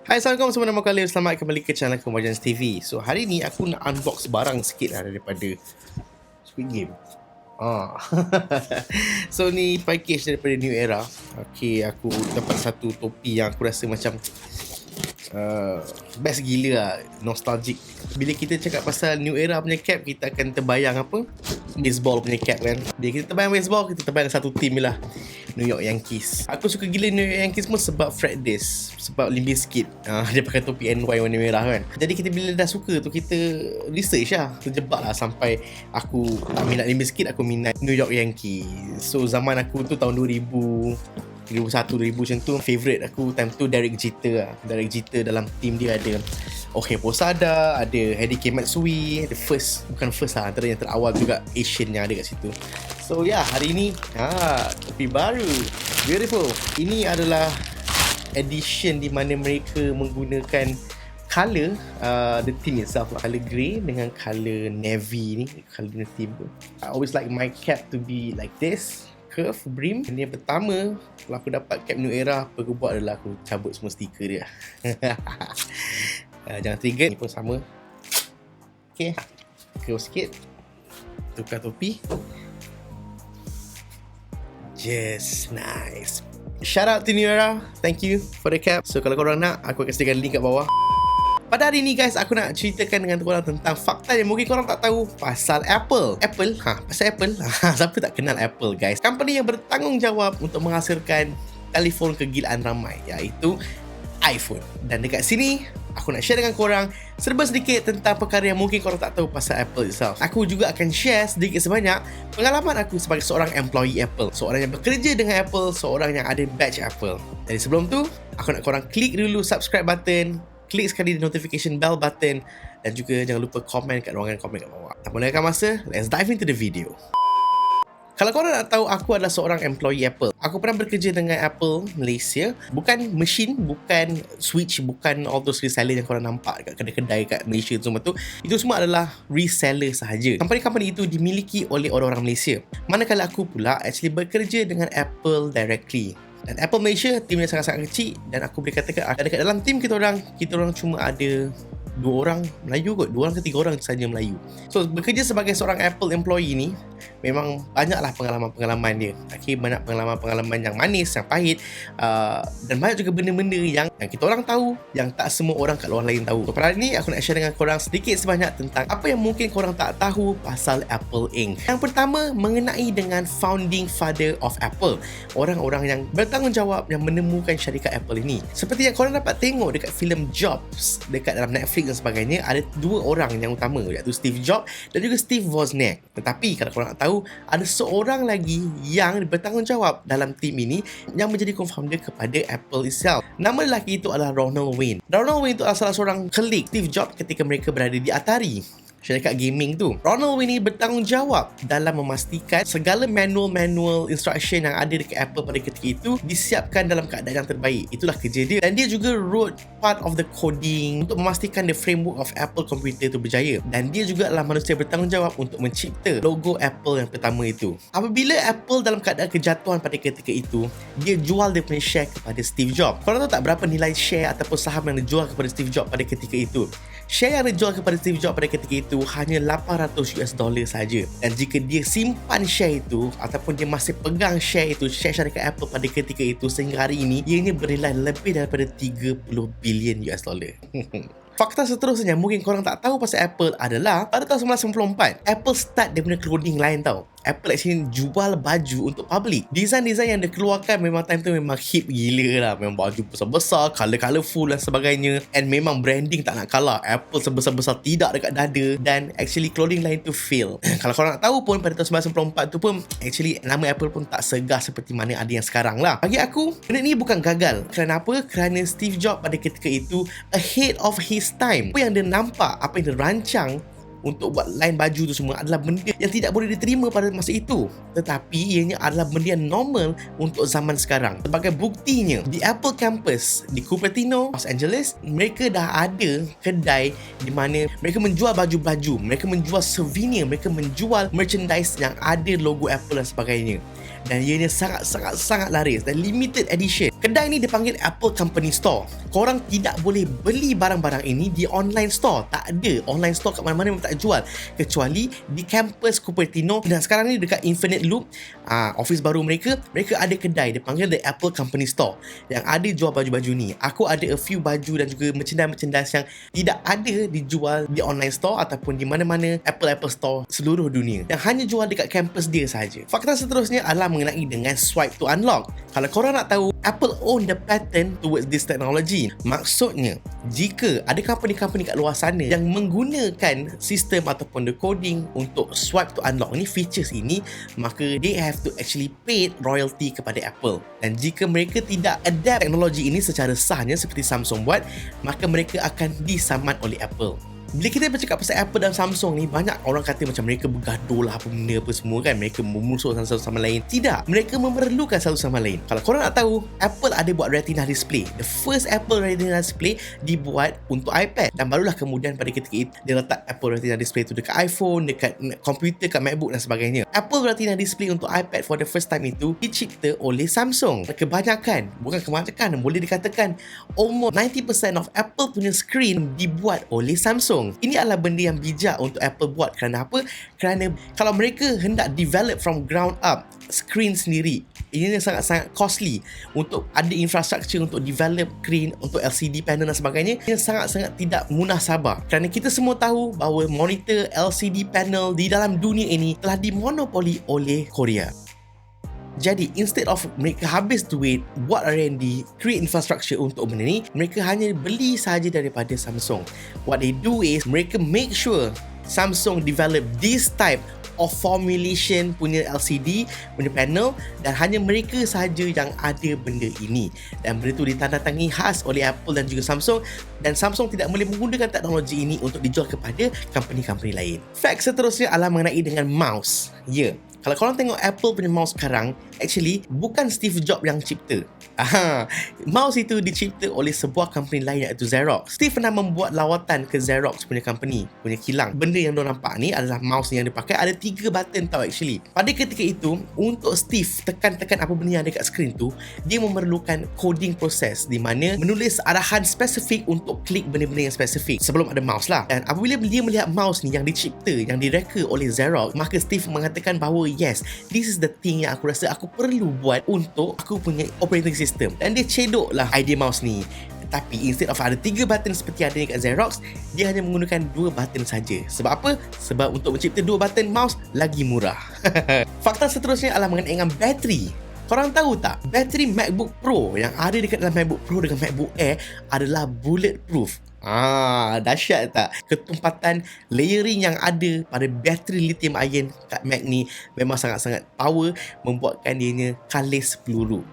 Hai, Assalamualaikum semua, nama kalian. Selamat kembali ke channel Convergence TV. So, hari ni aku nak unbox barang sikit lah daripada Squid Game. So, ni package daripada New Era. Okay, aku dapat satu topi yang aku rasa macam best gila lah, nostalgic. Bila kita cakap pasal New Era punya cap, kita akan terbayang apa? Baseball punya cap kan. Bila kita terbayang baseball, kita terbayang satu team lah, New York Yankees. Aku suka gila New York Yankees pun sebab Fred Durst, sebab Limp Bizkit. Dia pakai topi NY warna merah kan. Jadi kita bila dah suka tu, kita research lah, terjebak lah sampai aku tak minat Limp Bizkit, aku minat New York Yankees. So zaman aku tu tahun 2001-2000 macam tu, favourite aku time tu Derek Jeter lah. Derek Jeter dalam team dia ada Jorge Posada, ada Hideki Matsui, ada bukan first lah, antara yang terawal juga Asian yang ada kat situ. So hari ni topi baru, beautiful. Ini adalah edition di mana mereka menggunakan color the team itself lah, color grey dengan color navy ni, color team tu. I always like my cap to be like this, curve brim. Ini yang pertama, kalau aku dapat cap New Era, apa aku buat adalah aku cabut semua stiker dia. Jangan trigger. Ini pun sama. Okay, curve sikit, tukar topi. Yes, nice. Shout out to New Era, thank you for the cap. So kalau korang nak, aku akan sediakan link kat bawah. Pada hari ni guys, aku nak ceritakan dengan korang tentang fakta yang mungkin korang tak tahu pasal Apple. Pasal Apple. Siapa tak kenal Apple guys? Company yang bertanggungjawab untuk menghasilkan telefon kegilaan ramai, iaitu iPhone. Dan dekat sini, aku nak share dengan korang serba sedikit tentang perkara yang mungkin korang tak tahu pasal Apple itself. Aku juga akan share sedikit sebanyak pengalaman aku sebagai seorang employee Apple, seorang yang bekerja dengan Apple, seorang yang ada badge Apple. Jadi sebelum tu, aku nak korang klik dulu subscribe button, klik sekali di notification bell button, dan juga jangan lupa komen kat ruangan komen kat bawah. Tak melengahkan masa, let's dive into the video. Kalau korang nak tahu, aku adalah seorang employee Apple. Aku pernah bekerja dengan Apple Malaysia. Bukan mesin, bukan switch, bukan all those reseller yang korang nampak kat kedai-kedai kat Malaysia semua tu. Itu semua adalah reseller sahaja. Company itu dimiliki oleh orang-orang Malaysia. Manakala aku pula actually bekerja dengan Apple directly. Dan Apple Malaysia, tim dia sangat-sangat kecil, dan aku boleh katakan dekat dalam tim kita orang cuma ada 2 orang Melayu kot, 2 orang ke 3 orang saja Melayu. So bekerja sebagai seorang Apple employee ni memang banyaklah pengalaman-pengalaman dia. Okay, banyak pengalaman-pengalaman yang manis, yang pahit, dan banyak juga benda-benda yang kita orang tahu, yang tak semua orang kat luar lain tahu. So pada hari ni aku nak share dengan korang sedikit sebanyak tentang apa yang mungkin korang tak tahu pasal Apple Inc. Yang pertama, mengenai dengan founding father of Apple, orang-orang yang bertanggungjawab yang menemukan syarikat Apple ini. Seperti yang korang dapat tengok dekat filem Jobs dekat dalam Netflix dan sebagainya, ada 2 orang yang utama, iaitu Steve Jobs dan juga Steve Wozniak. Tetapi kalau korang nak tahu, ada seorang lagi yang bertanggungjawab dalam tim ini yang menjadi co-founder kepada Apple itself. Nama lelaki itu adalah Ronald Wayne. Ronald Wayne itu adalah salah seorang colleague Steve Jobs ketika mereka berada di Atari, syarikat gaming tu. Ronald Wayne bertanggungjawab dalam memastikan segala manual instruction yang ada dekat Apple pada ketika itu disiapkan dalam keadaan yang terbaik. Itulah kerja dia. Dan dia juga wrote part of the coding untuk memastikan the framework of Apple computer itu berjaya. Dan dia juga adalah manusia bertanggungjawab untuk mencipta logo Apple yang pertama itu. Apabila Apple dalam keadaan kejatuhan pada ketika itu, dia jual dia punya share kepada Steve Jobs. Korang tahu tak berapa nilai share ataupun saham yang dijual kepada Steve Jobs pada ketika itu? Share yang dijual kepada Steve Jobs pada ketika itu hanya $800 saja. Dan jika dia simpan share itu ataupun dia masih pegang share itu, share syarikat Apple pada ketika itu sehingga hari ini, ianya bernilai lebih daripada $30 billion. Fakta seterusnya mungkin korang tak tahu pasal Apple adalah pada tahun 1994, Apple start dia punya clothing line tau. Apple actually jual baju untuk public. Design-design yang dia keluarkan memang time tu memang hip gila lah. Memang baju besar-besar, colour-colourful dan sebagainya. And memang branding tak nak kalah. Apple sebesar-besar tidak dekat dada. Dan actually clothing line tu fail. Kalau korang nak tahu pun, pada tahun 1994 tu pun actually nama Apple pun tak segar seperti mana ada yang sekarang lah. Bagi aku, benda ni bukan gagal. Kenapa? Kerana Steve Jobs pada ketika itu ahead of his time. Apa yang dia nampak, apa yang dia rancang untuk buat line baju tu semua adalah benda yang tidak boleh diterima pada masa itu, tetapi ianya adalah benda yang normal untuk zaman sekarang. Sebagai buktinya, di Apple Campus di Cupertino, Los Angeles, mereka dah ada kedai di mana mereka menjual baju-baju, mereka menjual souvenir, mereka menjual merchandise yang ada logo Apple dan sebagainya. dan ianya sangat laris dan limited edition. Kedai ni dipanggil Apple Company Store. Korang tidak boleh beli barang-barang ini di online store. Tak ada online store kat mana-mana memang tak jual, kecuali di kampus Cupertino. Dan sekarang ni dekat Infinite Loop, office baru mereka ada kedai dipanggil The Apple Company Store yang ada jual baju-baju ni. Aku ada a few baju dan juga merchandise yang tidak ada dijual di online store ataupun di mana-mana Apple Store seluruh dunia, yang hanya jual dekat kampus dia sahaja. Fakta seterusnya adalah mengenai dengan swipe to unlock. Kalau korang nak tahu, Apple own the patent towards this technology. Maksudnya, jika ada company-company kat luar sana yang menggunakan sistem ataupun the coding untuk swipe to unlock ni, features ini, maka they have to actually pay royalty kepada Apple. Dan jika mereka tidak adapt teknologi ini secara sahnya seperti Samsung buat, maka mereka akan disaman oleh Apple. Bila kita bercakap pasal Apple dan Samsung ni, banyak orang kata macam mereka bergaduh lah apa benda apa semua kan, mereka memusuh satu sama lain. Tidak, mereka memerlukan satu sama lain. Kalau korang nak tahu, Apple ada buat Retina display. The first Apple Retina display dibuat untuk iPad, dan barulah kemudian pada ketika itu dia letak Apple Retina display tu dekat iPhone, dekat komputer, kat MacBook dan sebagainya. Apple Retina display untuk iPad for the first time itu dicipta oleh Samsung. Kebanyakan, boleh dikatakan almost 90% of Apple punya screen dibuat oleh Samsung. Ini adalah benda yang bijak untuk Apple buat. Kerana apa? Kerana kalau mereka hendak develop from ground up screen sendiri, ini sangat-sangat costly untuk ada infrastruktur untuk develop screen, untuk LCD panel dan sebagainya. Ini sangat-sangat tidak munasabah. Kerana kita semua tahu bahawa monitor LCD panel di dalam dunia ini telah dimonopoli oleh Korea. Jadi, instead of mereka habis duit buat R&D, create infrastructure untuk benda ni, mereka hanya beli saja daripada Samsung. What they do is, mereka make sure Samsung develop this type of formulation punya LCD, punya panel, dan hanya mereka sahaja yang ada benda ini. Dan benda tu ditandatangani khas oleh Apple dan juga Samsung, dan Samsung tidak boleh menggunakan teknologi ini untuk dijual kepada company-company lain. Fact seterusnya adalah mengenai dengan mouse. Ya, kalau korang tengok Apple punya mouse sekarang, actually bukan Steve Jobs yang cipta. Mouse itu dicipta oleh sebuah company lain, iaitu Xerox. Steve pernah membuat lawatan ke Xerox punya company, punya kilang. Benda yang diorang nampak ni adalah mouse yang dipakai. Ada 3 button tau actually. Pada ketika itu, untuk Steve tekan-tekan apa benda yang ada kat skrin tu, dia memerlukan coding proses di mana menulis arahan spesifik untuk klik benda-benda yang spesifik sebelum ada mouse lah. Dan apabila dia melihat mouse ni yang dicipta, yang direka oleh Xerox, maka Steve mengatakan bahawa yes, this is the thing yang aku rasa aku perlu buat untuk aku punya operating system. Dan dia cedok lah idea mouse ni. Tapi instead of ada 3 button seperti ada dekat Xerox, dia hanya menggunakan 2 button saja. Sebab apa? Sebab untuk mencipta 2 button mouse lagi murah. Fakta seterusnya adalah mengenai dengan bateri. Korang tahu tak, bateri MacBook Pro yang ada dekat dalam MacBook Pro dengan MacBook Air adalah bulletproof. Dahsyat tak? Ketumpatan layering yang ada pada bateri lithium ion kat Mac ni memang sangat-sangat power, membuatkan dianya kalis peluru.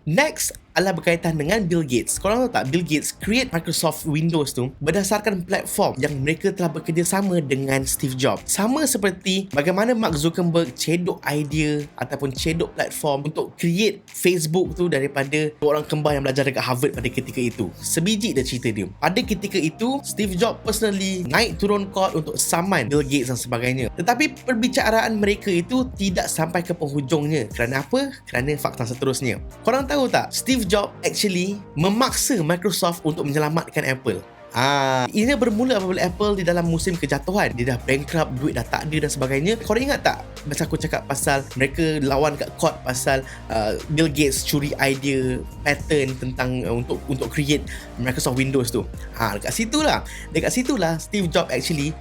Next adalah berkaitan dengan Bill Gates. Korang tahu tak, Bill Gates create Microsoft Windows tu berdasarkan platform yang mereka telah bekerjasama dengan Steve Jobs. Sama seperti bagaimana Mark Zuckerberg cedok idea ataupun cedok platform untuk create Facebook tu daripada orang kembar yang belajar dekat Harvard pada ketika itu. Sebiji dia cerita dia. Pada ketika itu, Steve Jobs personally naik turun court untuk saman Bill Gates dan sebagainya. Tetapi perbicaraan mereka itu tidak sampai ke penghujungnya. Kerana apa? Kerana fakta seterusnya. Korang tahu tak, Steve Jobs actually memaksa Microsoft untuk menyelamatkan Apple. Ini bermula apabila Apple di dalam musim kejatuhan. Dia dah bankrupt, duit dah tak ada dan sebagainya. Korang ingat tak masa aku cakap pasal mereka lawan kat court pasal Bill Gates curi idea pattern tentang untuk create Microsoft Windows tu. Dekat situlah Steve Jobs actually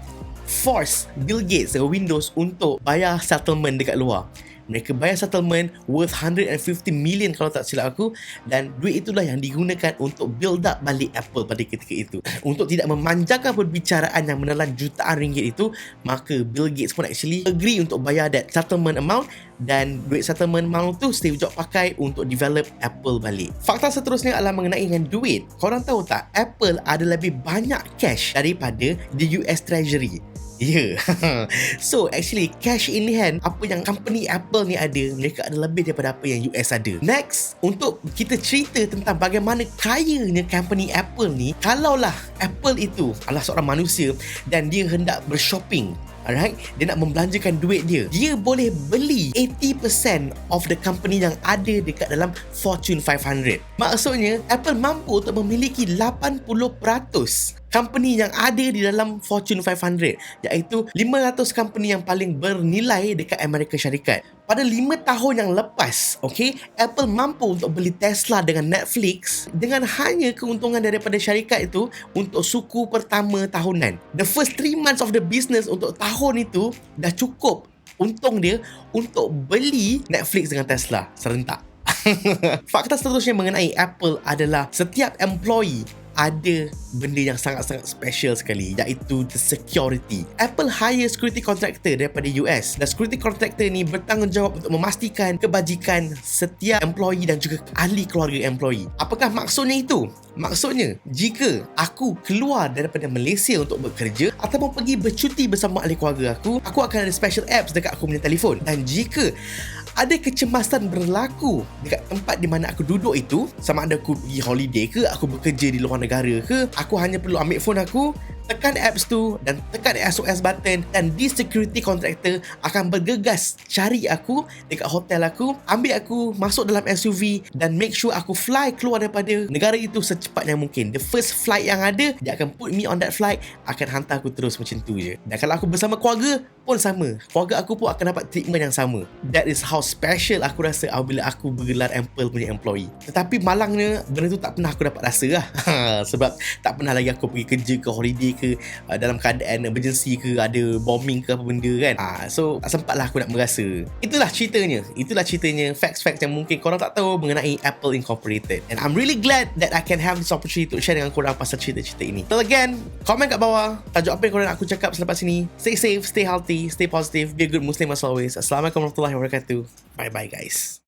force Bill Gates dengan Windows untuk bayar settlement dekat luar. Mereka bayar settlement worth 150 million kalau tak silap aku, dan duit itulah yang digunakan untuk build up balik Apple pada ketika itu. Untuk tidak memanjangkan perbicaraan yang menelan jutaan ringgit itu, maka Bill Gates pun actually agree untuk bayar that settlement amount, dan duit settlement amount tu Steve Jobs pakai untuk develop Apple balik. Fakta seterusnya adalah mengenai dengan duit. Korang tahu tak, Apple ada lebih banyak cash daripada the US Treasury. Ya. So actually cash in hand apa yang company Apple ni ada, mereka ada lebih daripada apa yang US ada. Next, untuk kita cerita tentang bagaimana kayanya company Apple ni, kalaulah Apple itu adalah seorang manusia dan dia hendak bershopping alright, dia nak membelanjakan duit dia, dia boleh beli 80% of the company yang ada dekat dalam Fortune 500. Maksudnya Apple mampu untuk memiliki 80% company yang ada di dalam Fortune 500, iaitu 500 company yang paling bernilai dekat Amerika Syarikat. Pada 5 tahun yang lepas, Apple mampu untuk beli Tesla dengan Netflix dengan hanya keuntungan daripada syarikat itu untuk suku pertama tahunan. The first 3 months of the business untuk tahun itu dah cukup untung dia untuk beli Netflix dengan Tesla serentak. Fakta seterusnya mengenai Apple adalah setiap employee ada benda yang sangat-sangat special sekali, iaitu the security. Apple hire security contractor daripada US, dan security contractor ni bertanggungjawab untuk memastikan kebajikan setiap employee dan juga ahli keluarga employee. Apakah maksudnya itu? Maksudnya, jika aku keluar daripada Malaysia untuk bekerja ataupun pergi bercuti bersama ahli keluarga aku akan ada special apps dekat aku punya telefon. Dan jika ada kecemasan berlaku dekat tempat di mana aku duduk itu, sama ada aku pergi holiday ke, aku bekerja di luar negara ke, aku hanya perlu ambil phone aku, tekan apps tu dan tekan SOS button, dan di security contractor akan bergegas cari aku dekat hotel aku, ambil aku masuk dalam SUV dan make sure aku fly keluar daripada negara itu secepatnya mungkin. The first flight yang ada, dia akan put me on that flight, akan hantar aku terus macam tu je. Dan kalau aku bersama keluarga pun sama, keluarga aku pun akan dapat treatment yang sama. That is how special aku rasa apabila aku bergelar Apple punya employee. Tetapi malangnya, benda tu tak pernah aku dapat rasa lah. Sebab tak pernah lagi aku pergi kerja ke holiday ke, dalam keadaan emergency ke, ada bombing ke apa benda kan. So tak sempat lah aku nak merasa. Itulah ceritanya facts-facts yang mungkin korang tak tahu mengenai Apple Incorporated. And I'm really glad that I can have this opportunity to share dengan korang pasal cerita-cerita ini. So again, komen kat bawah tajuk apa yang korang nak aku cakap selepas ini. Stay safe, stay healthy, stay positive, be a good Muslim as always. Assalamualaikum warahmatullahi wabarakatuh. Bye bye guys.